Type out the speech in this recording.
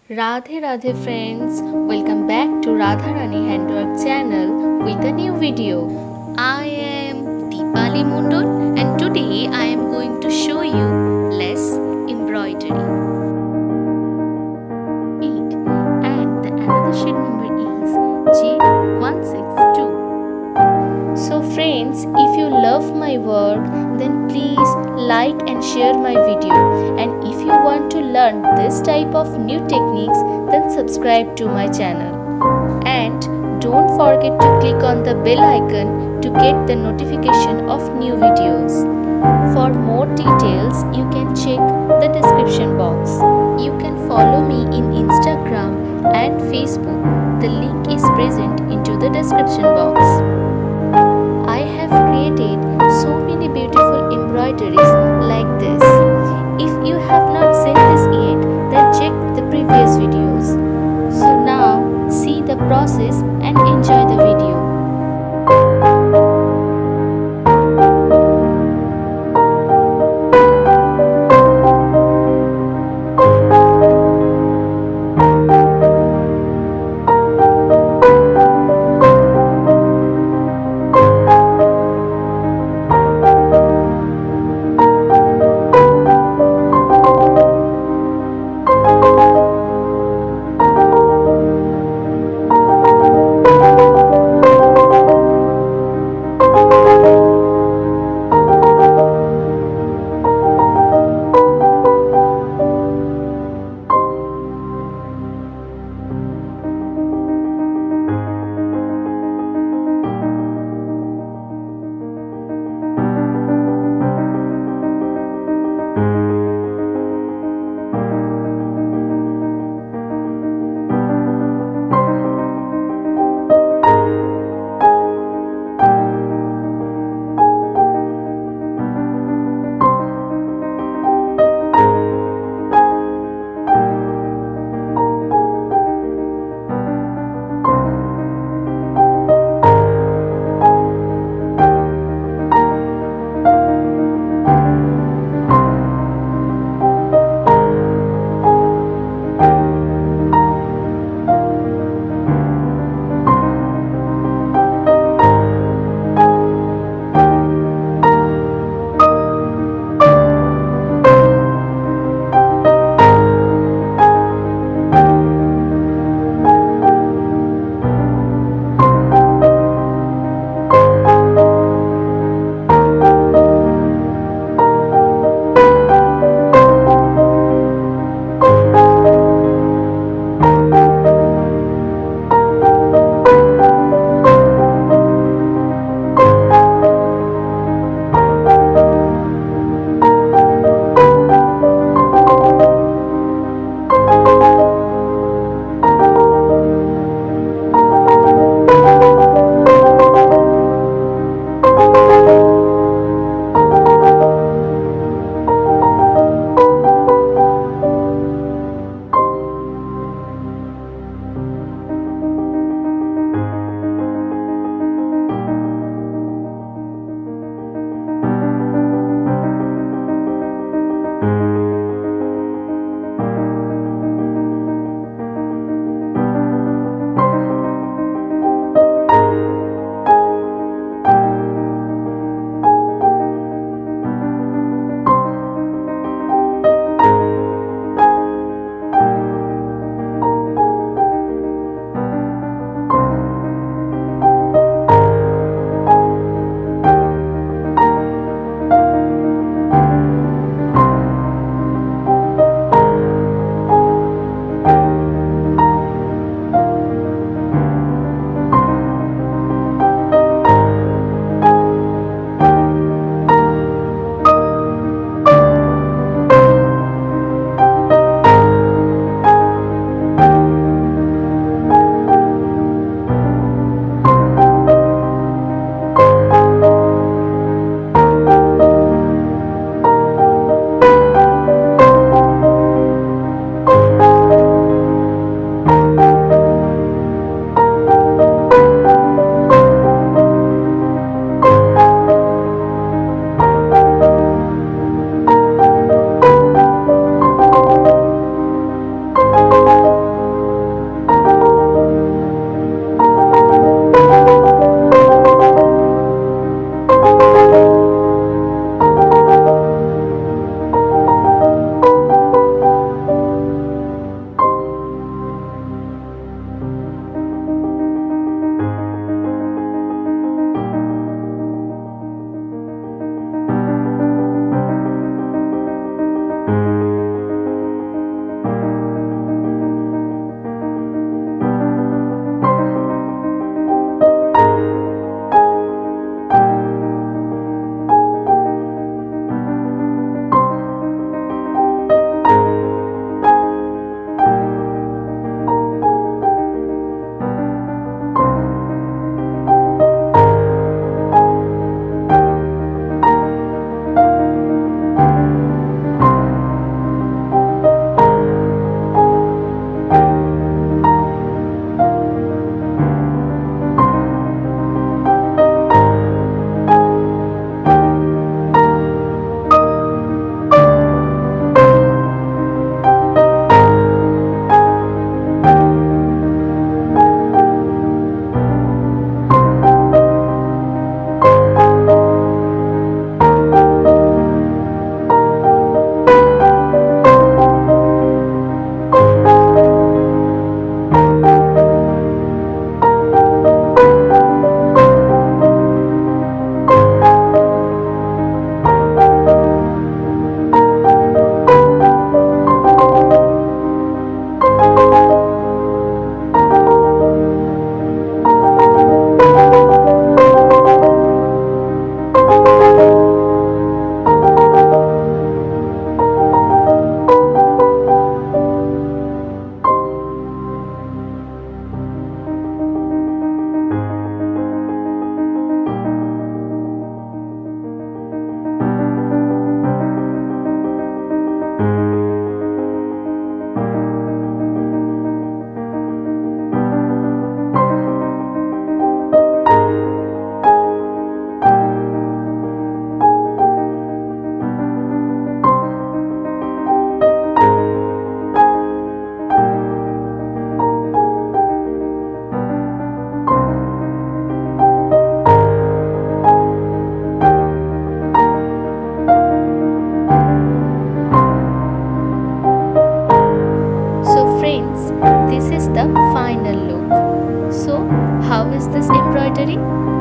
Radhe Radhe friends, welcome back to Radharani Handwork channel with a new video. I am Deepali Mundol and today I am going to show you less embroidery. 8 and the another sheet number is J162. So friends, if you love my work then please like and share my video, and if you want to learn this type of new techniques then subscribe to my channel, and don't forget to click on the bell icon to get the notification of new videos. For more details you can check the description box. You can follow me in Instagram and Facebook. The link is present into the description box. I have created so many beautiful embroideries like this. If you have not seen this yet, then check the previous videos. So now see the process and enjoy the video. Embroidery.